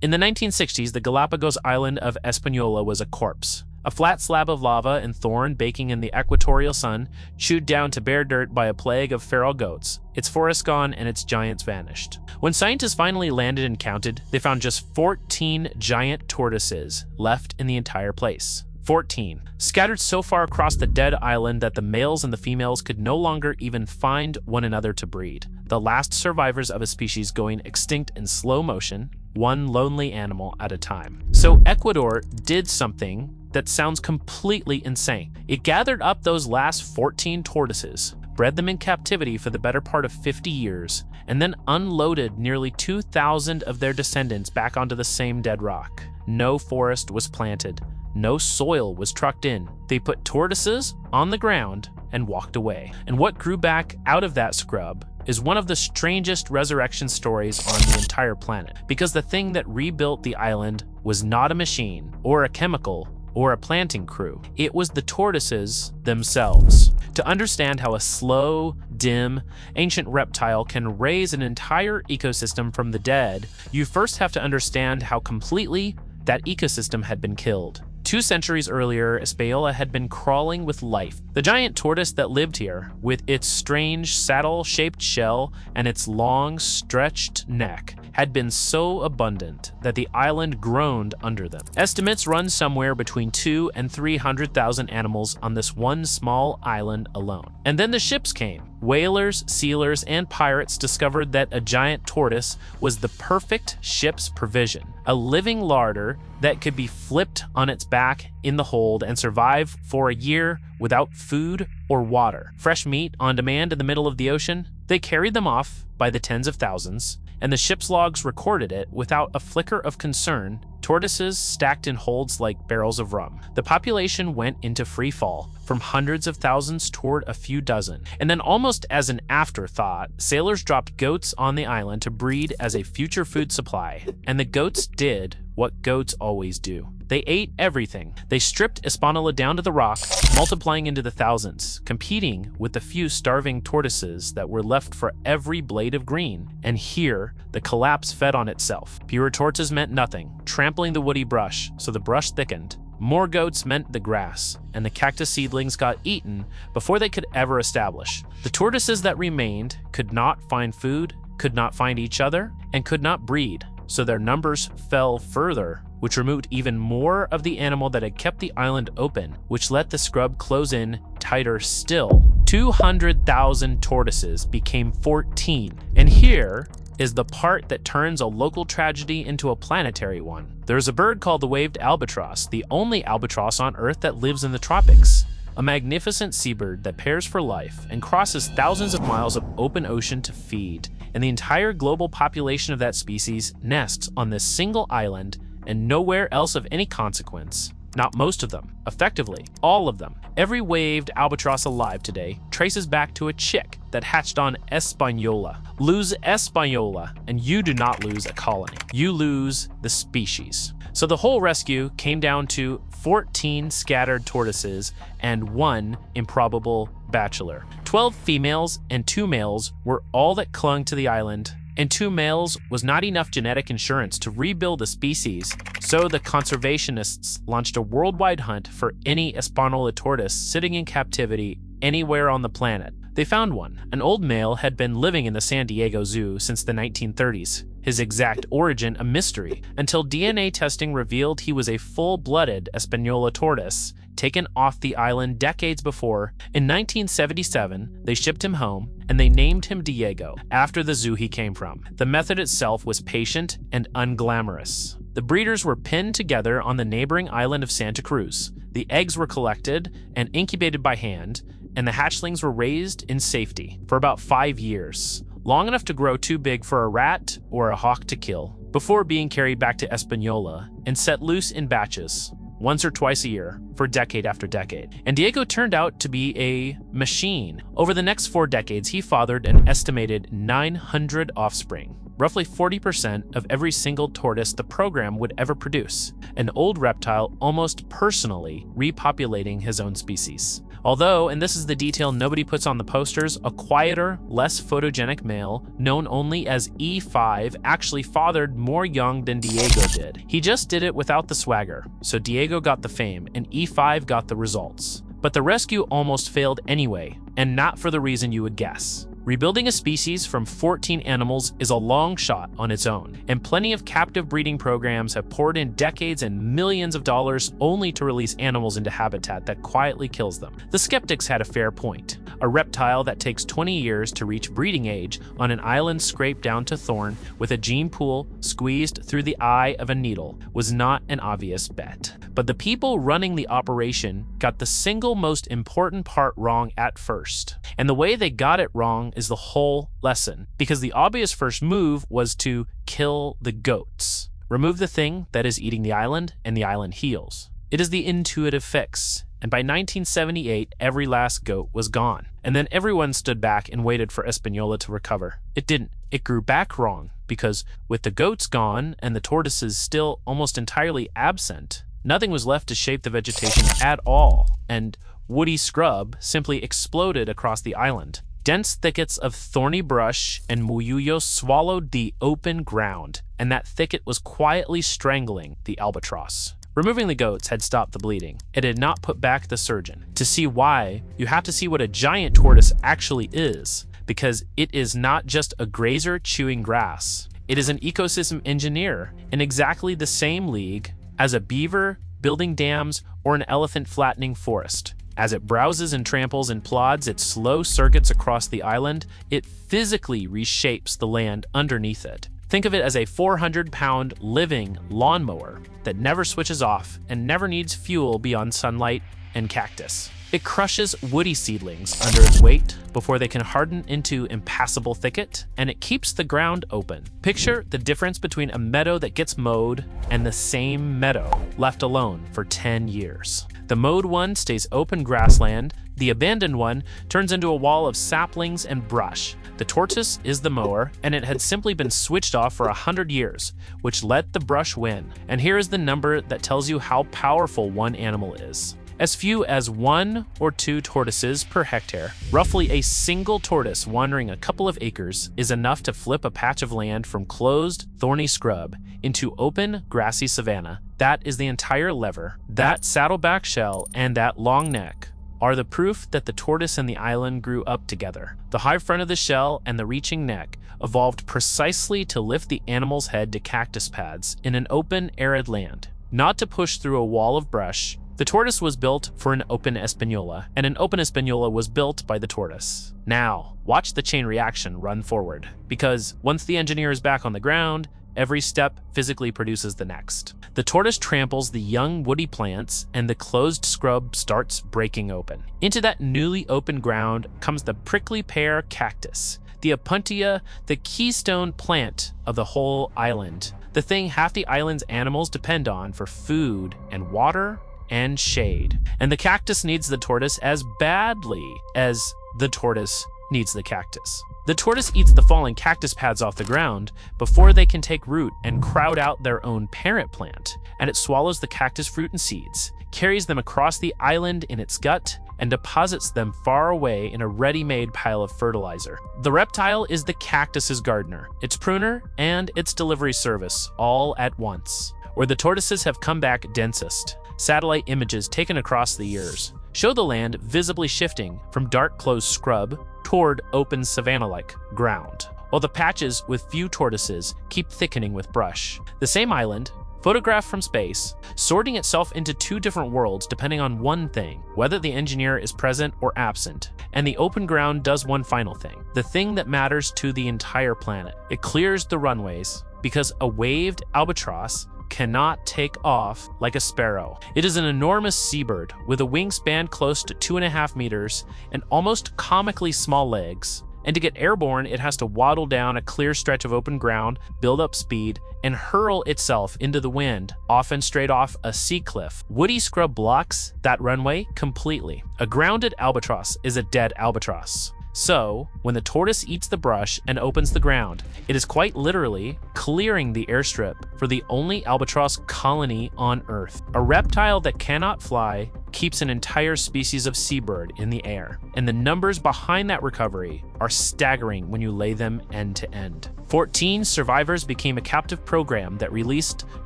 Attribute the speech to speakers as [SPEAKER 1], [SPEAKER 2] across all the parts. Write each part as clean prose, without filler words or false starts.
[SPEAKER 1] In the 1960s, the Galapagos island of Española was a corpse. A flat slab of lava and thorn baking in the equatorial sun, chewed down to bare dirt by a plague of feral goats, its forests gone and its giants vanished. When scientists finally landed and counted, they found just 14 giant tortoises left in the entire place. 14, scattered so far across the dead island that the males and the females could no longer even find one another to breed. The last survivors of a species going extinct in slow motion, one lonely animal at a time. So Ecuador did something that sounds completely insane. It gathered up those last 14 tortoises, bred them in captivity for the better part of 50 years, and then unloaded nearly 2,000 of their descendants back onto the same dead rock. No forest was planted. No soil was trucked in. They put tortoises on the ground and walked away. And what grew back out of that scrub is one of the strangest resurrection stories on the entire planet. Because the thing that rebuilt the island was not a machine or a chemical or a planting crew. It was the tortoises themselves. To understand how a slow, dim, ancient reptile can raise an entire ecosystem from the dead, you first have to understand how completely that ecosystem had been killed. 2 centuries earlier, Española had been crawling with life. The giant tortoise that lived here, with its strange saddle-shaped shell and its long, stretched neck, had been so abundant that the island groaned under them. Estimates run somewhere between 200,000 and 300,000 animals on this one small island alone. And then the ships came. Whalers, sealers, and pirates discovered that a giant tortoise was the perfect ship's provision, a living larder that could be flipped on its back in the hold and survive for a year without food or water. Fresh meat on demand in the middle of the ocean, they carried them off by the tens of thousands, and the ship's logs recorded it without a flicker of concern. Tortoises stacked in holds like barrels of rum. The population went into free fall, from hundreds of thousands toward a few dozen. And then almost as an afterthought, sailors dropped goats on the island to breed as a future food supply. And the goats did what goats always do. They ate everything. They stripped Española down to the rock, multiplying into the thousands, competing with the few starving tortoises that were left for every blade of green. And here, the collapse fed on itself. Fewer tortoises meant nothing, trampling the woody brush, so the brush thickened. More goats meant the grass, and the cactus seedlings got eaten before they could ever establish. The tortoises that remained could not find food, could not find each other, and could not breed, so their numbers fell further, which removed even more of the animal that had kept the island open, which let the scrub close in tighter still. 200,000 tortoises became 14, and here is the part that turns a local tragedy into a planetary one. There's a bird called the waved albatross, the only albatross on Earth that lives in the tropics. A magnificent seabird that pairs for life and crosses thousands of miles of open ocean to feed, and the entire global population of that species nests on this single island and nowhere else of any consequence. Not most of them, effectively, all of them. Every waved albatross alive today traces back to a chick that hatched on Española. Lose Española, and you do not lose a colony. You lose the species. So the whole rescue came down to 14 scattered tortoises and 1 improbable bachelor. 12 females and 2 males were all that clung to the island, and 2 males was not enough genetic insurance to rebuild a species, so the conservationists launched a worldwide hunt for any Española tortoise sitting in captivity anywhere on the planet. They found one. An old male had been living in the San Diego Zoo since the 1930s. His exact origin a mystery, until DNA testing revealed he was a full-blooded Española tortoise taken off the island decades before. In 1977, they shipped him home, and they named him Diego, after the zoo he came from. The method itself was patient and unglamorous. The breeders were pinned together on the neighboring island of Santa Cruz. The eggs were collected and incubated by hand, and the hatchlings were raised in safety for about 5 years, long enough to grow too big for a rat or a hawk to kill, before being carried back to Española and set loose in batches, once or twice a year, for decade after decade. And Diego turned out to be a machine. Over the next 4 decades, he fathered an estimated 900 offspring, roughly 40% of every single tortoise the program would ever produce, an old reptile almost personally repopulating his own species. Although, and this is the detail nobody puts on the posters, a quieter, less photogenic male, known only as E5, actually fathered more young than Diego did. He just did it without the swagger, so Diego got the fame and E5 got the results. But the rescue almost failed anyway, and not for the reason you would guess. Rebuilding a species from 14 animals is a long shot on its own, and plenty of captive breeding programs have poured in decades and millions of dollars only to release animals into habitat that quietly kills them. The skeptics had a fair point. A reptile that takes 20 years to reach breeding age on an island scraped down to thorn with a gene pool squeezed through the eye of a needle was not an obvious bet. But the people running the operation got the single most important part wrong at first. And the way they got it wrong is the whole lesson, because the obvious first move was to kill the goats. Remove the thing that is eating the island, and the island heals. It is the intuitive fix. And by 1978, every last goat was gone. And then everyone stood back and waited for Española to recover. It didn't. It grew back wrong, because with the goats gone and the tortoises still almost entirely absent, nothing was left to shape the vegetation at all, and woody scrub simply exploded across the island. Dense thickets of thorny brush and muyuyo swallowed the open ground, and that thicket was quietly strangling the albatross. Removing the goats had stopped the bleeding. It had not put back the surgeon. To see why, you have to see what a giant tortoise actually is, because it is not just a grazer chewing grass. It is an ecosystem engineer in exactly the same league as a beaver building dams or an elephant flattening forest. As it browses and tramples and plods its slow circuits across the island, it physically reshapes the land underneath it. Think of it as a 400-pound living lawnmower that never switches off and never needs fuel beyond sunlight and cactus. It crushes woody seedlings under its weight before they can harden into impassable thicket, and it keeps the ground open. Picture the difference between a meadow that gets mowed and the same meadow left alone for 10 years. The mowed one stays open grassland, the abandoned one turns into a wall of saplings and brush. The tortoise is the mower, and it had simply been switched off for 100 years, which let the brush win. And here is the number that tells you how powerful one animal is. As few as 1 or 2 tortoises per hectare. Roughly a single tortoise wandering a couple of acres is enough to flip a patch of land from closed, thorny scrub into open, grassy savanna. That is the entire lever. That saddleback shell and that long neck are the proof that the tortoise and the island grew up together. The high front of the shell and the reaching neck evolved precisely to lift the animal's head to cactus pads in an open, arid land, not to push through a wall of brush. The tortoise was built for an open Española, and an open Española was built by the tortoise. Now, watch the chain reaction run forward, because once the engineer is back on the ground, every step physically produces the next. The tortoise tramples the young woody plants, and the closed scrub starts breaking open. Into that newly open ground comes the prickly pear cactus, the opuntia, the keystone plant of the whole island, the thing half the island's animals depend on for food and water and shade. And the cactus needs the tortoise as badly as the tortoise needs the cactus. The tortoise eats the falling cactus pads off the ground before they can take root and crowd out their own parent plant, and it swallows the cactus fruit and seeds, carries them across the island in its gut, and deposits them far away in a ready-made pile of fertilizer. The reptile is the cactus's gardener, its pruner, and its delivery service all at once. Where the tortoises have come back densest, satellite images taken across the years show the land visibly shifting from dark closed scrub toward open savanna-like ground, while the patches with few tortoises keep thickening with brush. The same island, photographed from space, sorting itself into 2 different worlds depending on one thing, whether the engineer is present or absent. And the open ground does one final thing, the thing that matters to the entire planet. It clears the runways, because a waved albatross cannot take off like a sparrow. It is an enormous seabird with a wingspan close to 2.5 meters and almost comically small legs. And to get airborne, it has to waddle down a clear stretch of open ground, build up speed, and hurl itself into the wind, often straight off a sea cliff. Woody scrub blocks that runway completely. A grounded albatross is a dead albatross. So, when the tortoise eats the brush and opens the ground, it is quite literally clearing the airstrip for the only albatross colony on Earth. A reptile that cannot fly keeps an entire species of seabird in the air, and the numbers behind that recovery are staggering when you lay them end to end. 14 survivors became a captive program that released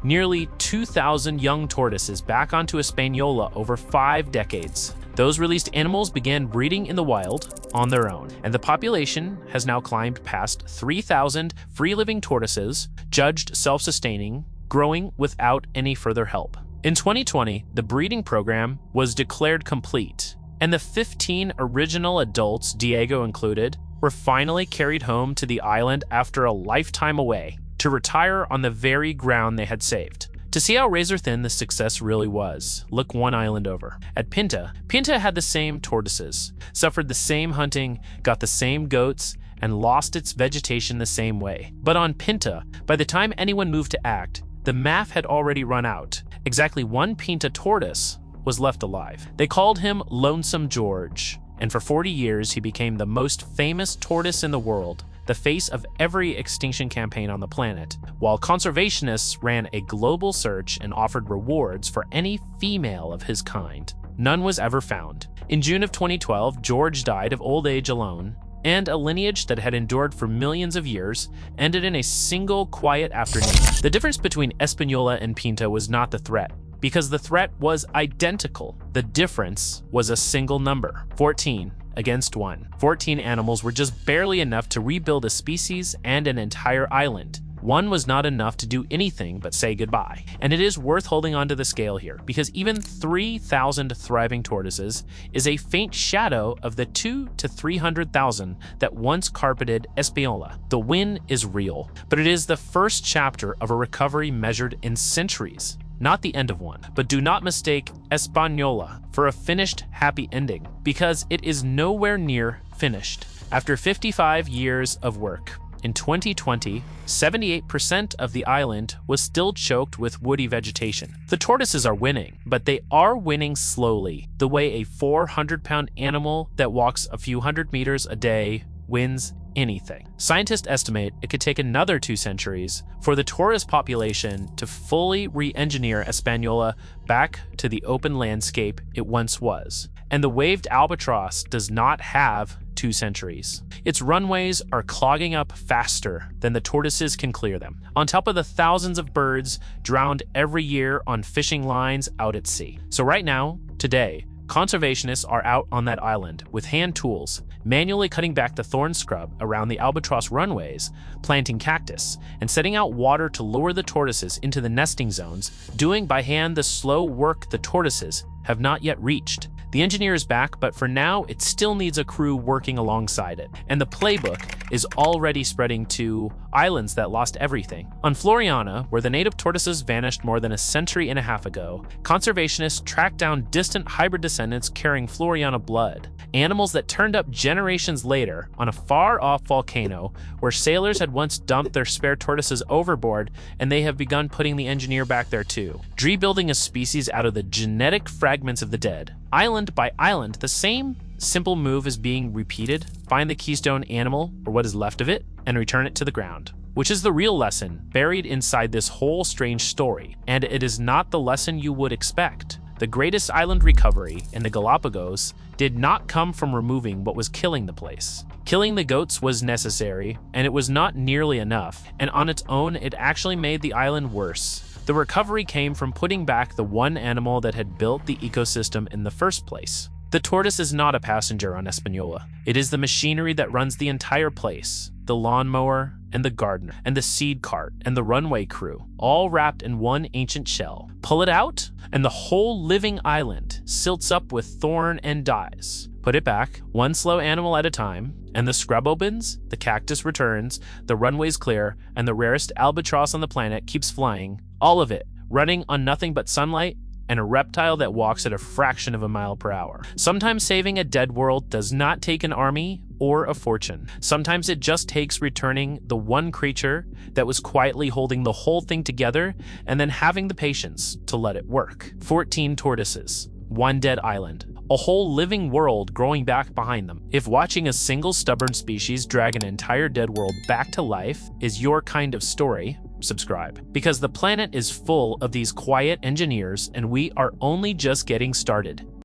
[SPEAKER 1] nearly 2,000 young tortoises back onto Española over 5 decades. Those released animals began breeding in the wild on their own, and the population has now climbed past 3,000 free-living tortoises, judged self-sustaining, growing without any further help. In 2020, the breeding program was declared complete, and the 15 original adults, Diego included, were finally carried home to the island after a lifetime away to retire on the very ground they had saved. To see how razor-thin the success really was, look one island over. At Pinta had the same tortoises, suffered the same hunting, got the same goats, and lost its vegetation the same way. But on Pinta, by the time anyone moved to act, the math had already run out. Exactly one Pinta tortoise was left alive. They called him Lonesome George, and for 40 years he became the most famous tortoise in the world, the face of every extinction campaign on the planet, while conservationists ran a global search and offered rewards for any female of his kind. None was ever found. In June of 2012, George died of old age alone, and a lineage that had endured for millions of years ended in a single quiet afternoon. The difference between Española and Pinta was not the threat, because the threat was identical. The difference was a single number, 14 against 1. 14 animals were just barely enough to rebuild a species and an entire island. One was not enough to do anything but say goodbye. And it is worth holding onto the scale here, because even 3,000 thriving tortoises is a faint shadow of the 200,000 to 300,000 that once carpeted Española. The win is real, but it is the first chapter of a recovery measured in centuries, not the end of one. But do not mistake Española for a finished, happy ending, because it is nowhere near finished. After 55 years of work, in 2020, 78% of the island was still choked with woody vegetation. The tortoises are winning, but they are winning slowly, the way a 400-pound animal that walks a few hundred meters a day wins anything. Scientists estimate it could take another 2 centuries for the tortoise population to fully re-engineer Española back to the open landscape it once was. And the waved albatross does not have 2 centuries. Its runways are clogging up faster than the tortoises can clear them, on top of the thousands of birds drowned every year on fishing lines out at sea. So right now, today, conservationists are out on that island with hand tools, manually cutting back the thorn scrub around the albatross runways, planting cactus, and setting out water to lure the tortoises into the nesting zones, doing by hand the slow work the tortoises have not yet reached. The engineer is back, but for now, it still needs a crew working alongside it. And the playbook is already spreading to islands that lost everything. On Floriana, where the native tortoises vanished more than a century and a half ago, conservationists tracked down distant hybrid descendants carrying Floriana blood, animals that turned up generations later on a far-off volcano where sailors had once dumped their spare tortoises overboard, and they have begun putting the engineer back there too. Rebuilding a species out of the genetic fragments of the dead. Island by island, the same simple move is being repeated. Find the keystone animal, or what is left of it, and return it to the ground. Which is the real lesson buried inside this whole strange story, and it is not the lesson you would expect. The greatest island recovery in the Galápagos did not come from removing what was killing the place. Killing the goats was necessary, and it was not nearly enough, and on its own it actually made the island worse. The recovery came from putting back the one animal that had built the ecosystem in the first place. The tortoise is not a passenger on Española. It is the machinery that runs the entire place. The lawnmower, and the gardener, and the seed cart, and the runway crew, all wrapped in one ancient shell. Pull it out, and the whole living island silts up with thorn and dies. Put it back, one slow animal at a time, and the scrub opens, the cactus returns, the runways clear, and the rarest albatross on the planet keeps flying, all of it running on nothing but sunlight and a reptile that walks at a fraction of a mile per hour. Sometimes saving a dead world does not take an army or a fortune. Sometimes it just takes returning the one creature that was quietly holding the whole thing together and then having the patience to let it work. 14 tortoises, one dead island, a whole living world growing back behind them. If watching a single stubborn species drag an entire dead world back to life is your kind of story, subscribe. Because the planet is full of these quiet engineers and we are only just getting started.